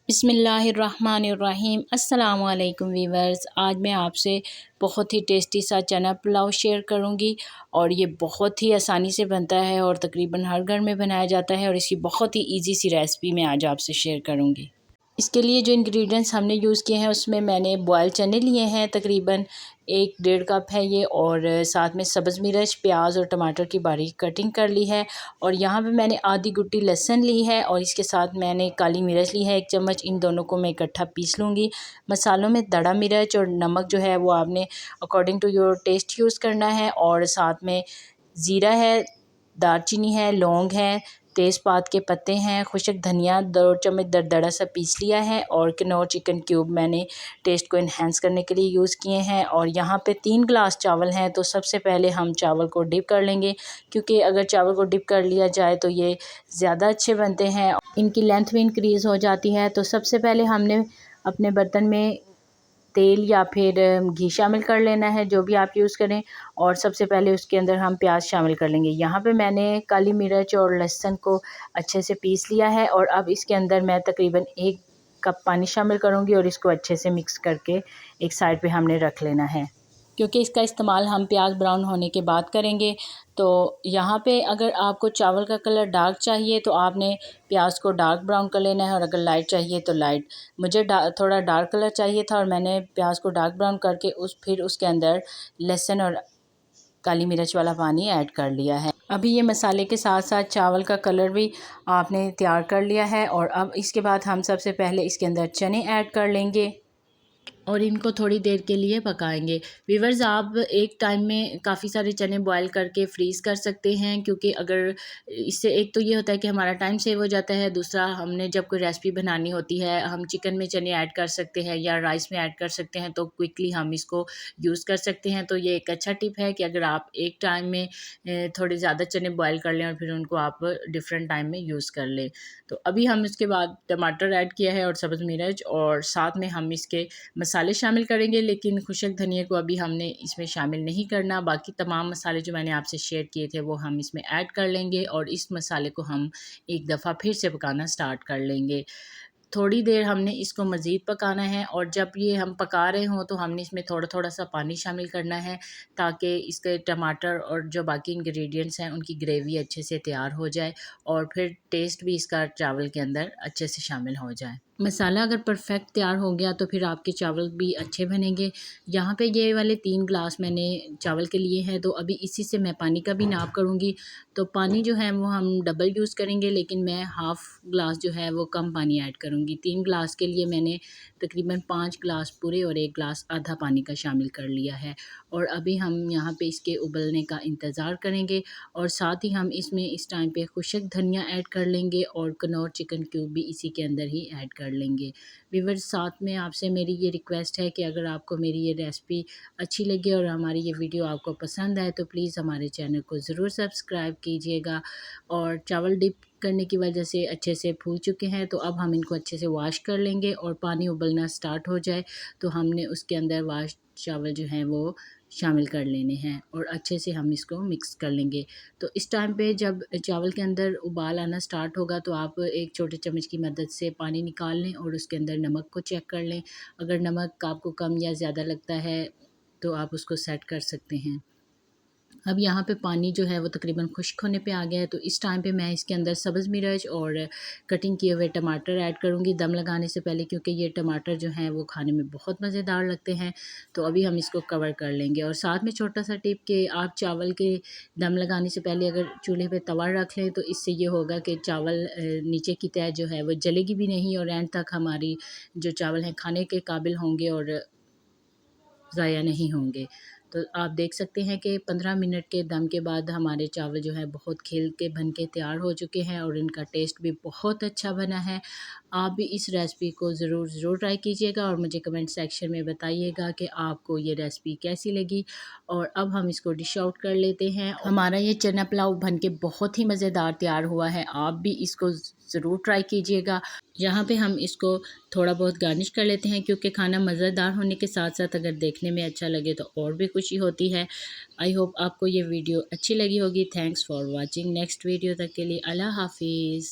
बिस्मिल्लाहिर्रहमानिर्रहीम। अस्सलाम वालेकुम वीवर्स। आज मैं आपसे बहुत ही टेस्टी सा चना पुलाव शेयर करूंगी और ये बहुत ही आसानी से बनता है और तकरीबन हर घर में बनाया जाता है और इसकी बहुत ही इजी सी रेसिपी मैं आज आपसे शेयर करूंगी। इसके लिए जो इंग्रेडिएंट्स हमने यूज़ किए हैं उसमें मैंने बॉयल चने लिए हैं, तकरीबन 1-1.5 कप है ये, और साथ में सब्ज़ मिर्च, प्याज और टमाटर की बारीक कटिंग कर ली है। और यहाँ पे मैंने आधी गुट्टी लहसुन ली है और इसके साथ मैंने काली मिर्च ली है 1 चम्मच। इन दोनों को मैं इकट्ठा पीस लूँगी। मसालों में दड़ा मिर्च और नमक जो है वो आपने according to your taste use करना है। और साथ में ज़ीरा है, दालचीनी है, लौंग है, तेज़पात के पत्ते हैं, खुशक धनिया 2 चम्मच दरदरा सा पीस लिया है और किनौर चिकन क्यूब मैंने टेस्ट को इन्हेंस करने के लिए यूज़ किए हैं। और यहाँ पे 3 गिलास चावल हैं, तो सबसे पहले हम चावल को डिप कर लेंगे, क्योंकि अगर चावल को डिप कर लिया जाए तो ये ज़्यादा अच्छे बनते हैं, इनकी लेंथ भी इंक्रीज़ हो जाती है। तो सबसे पहले हमने अपने बर्तन में तेल या फिर घी शामिल कर लेना है, जो भी आप यूज़ करें। और सबसे पहले उसके अंदर हम प्याज शामिल कर लेंगे। यहाँ पे मैंने काली मिर्च और लहसुन को अच्छे से पीस लिया है और अब इसके अंदर मैं तकरीबन 1 कप पानी शामिल करूँगी और इसको अच्छे से मिक्स करके एक साइड पे हमने रख लेना है, क्योंकि इसका इस्तेमाल हम प्याज ब्राउन होने के बाद करेंगे। तो यहाँ पे अगर आपको चावल का कलर डार्क चाहिए तो आपने प्याज को डार्क ब्राउन कर लेना है, और अगर लाइट चाहिए तो लाइट। मुझे थोड़ा डार्क कलर चाहिए था और मैंने प्याज को डार्क ब्राउन करके फिर उसके अंदर लहसुन और काली मिर्च वाला पानी ऐड कर लिया है। अभी ये मसाले के साथ साथ चावल का कलर भी आपने तैयार कर लिया है। और अब इसके बाद हम सबसे पहले इसके अंदर चने ऐड कर लेंगे और इनको थोड़ी देर के लिए पकाएंगे। वीवर्स, आप एक टाइम में काफ़ी सारे चने बॉयल करके फ्रीज़ कर सकते हैं, क्योंकि अगर इससे एक तो ये होता है कि हमारा टाइम सेव हो जाता है, दूसरा हमने जब कोई रेसिपी बनानी होती है हम चिकन में चने ऐड कर सकते हैं या राइस में ऐड कर सकते हैं, तो क्विकली हम इसको यूज़ कर सकते हैं। तो ये एक अच्छा टिप है कि अगर आप एक टाइम में थोड़े ज़्यादा चने बॉयल कर लें और फिर उनको आप डिफरेंट टाइम में यूज़ कर लें। तो अभी हम इसके बाद टमाटर ऐड किया है और सब्ज़ मिर्च, और साथ में हम इसके मसाले शामिल करेंगे, लेकिन खुशक धनिया को अभी हमने इसमें शामिल नहीं करना। बाकी तमाम मसाले जो मैंने आपसे शेयर किए थे वो हम इसमें ऐड कर लेंगे और इस मसाले को हम एक दफ़ा फिर से पकाना स्टार्ट कर लेंगे। थोड़ी देर हमने इसको मज़ीद पकाना है, और जब ये हम पका रहे हों तो हमने इसमें थोड़ा थोड़ा सा पानी शामिल करना है, ताकि इसके टमाटर और जो बाकी इंग्रेडिएंट्स हैं उनकी ग्रेवी अच्छे से तैयार हो जाए और फिर टेस्ट भी इसका चावल के अंदर अच्छे से शामिल हो जाए। मसाला अगर परफेक्ट तैयार हो गया तो फिर आपके चावल भी अच्छे बनेंगे। यहाँ पे ये वाले 3 गिलास मैंने चावल के लिए हैं, तो अभी इसी से मैं पानी का भी नाप करूँगी। तो पानी जो है वो हम डबल यूज़ करेंगे, लेकिन मैं हाफ़ ग्लास जो है वो कम पानी ऐड करूँगी। 3 गिलास के लिए मैंने तकरीबन 5 गिलास पूरे और 1 गिलास आधा पानी का शामिल कर लिया है। और अभी हम यहाँ पे इसके उबलने का इंतज़ार करेंगे, और साथ ही हम इसमें इस टाइम पे खुशक धनिया ऐड कर लेंगे और किनौर चिकन क्यूब भी इसी के अंदर ही ऐड कर लेंगे। व्यूअर्स, साथ में आपसे मेरी ये रिक्वेस्ट है कि अगर आपको मेरी ये रेसिपी अच्छी लगी और हमारी ये वीडियो आपको पसंद आए तो प्लीज़ हमारे चैनल को ज़रूर सब्सक्राइब कीजिएगा। और चावल डिप करने की वजह से अच्छे से फूल चुके हैं, तो अब हम इनको अच्छे से वॉश कर लेंगे, और पानी उबलना स्टार्ट हो जाए तो हमने उसके अंदर वॉश चावल जो हैं वो शामिल कर लेने हैं और अच्छे से हम इसको मिक्स कर लेंगे। तो इस टाइम पे जब चावल के अंदर उबाल आना स्टार्ट होगा तो आप एक छोटे चम्मच की मदद से पानी निकाल लें और उसके अंदर नमक को चेक कर लें। अगर नमक आपको कम या ज़्यादा लगता है तो आप उसको सेट कर सकते हैं। अब यहाँ पे पानी जो है वो तकरीबन खुश्क होने पे आ गया है, तो इस टाइम पे मैं इसके अंदर सब्ज़ मिर्च और कटिंग किए हुए टमाटर ऐड करूँगी दम लगाने से पहले, क्योंकि ये टमाटर जो हैं वो खाने में बहुत मज़ेदार लगते हैं। तो अभी हम इसको कवर कर लेंगे। और साथ में छोटा सा टिप कि आप चावल के दम लगाने से पहले अगर चूल्हे पे तवा रख लें तो इससे ये होगा कि चावल नीचे की तह जो है वो जलेगी भी नहीं और एंड तक हमारी जो चावल हैं खाने के काबिल होंगे और ज़ाया नहीं होंगे। तो आप देख सकते हैं कि 15 मिनट के दम के बाद हमारे चावल जो है बहुत खिल के बन के तैयार हो चुके हैं और इनका टेस्ट भी बहुत अच्छा बना है। आप भी इस रेसिपी को ज़रूर ट्राई कीजिएगा और मुझे कमेंट सेक्शन में बताइएगा कि आपको ये रेसिपी कैसी लगी। और अब हम इसको डिश आउट कर लेते हैं। हमारा ये चना पुलाव बन के बहुत ही मज़ेदार तैयार हुआ है, आप भी इसको ज़रूर ट्राई कीजिएगा। यहाँ पे हम इसको थोड़ा बहुत गार्निश कर लेते हैं, क्योंकि खाना मज़ेदार होने के साथ साथ अगर देखने में अच्छा लगे तो और भी खुशी होती है। आई होप आपको ये वीडियो अच्छी लगी होगी। Thanks for watching. Next video तक के लिए अल्लाह हाफिज़।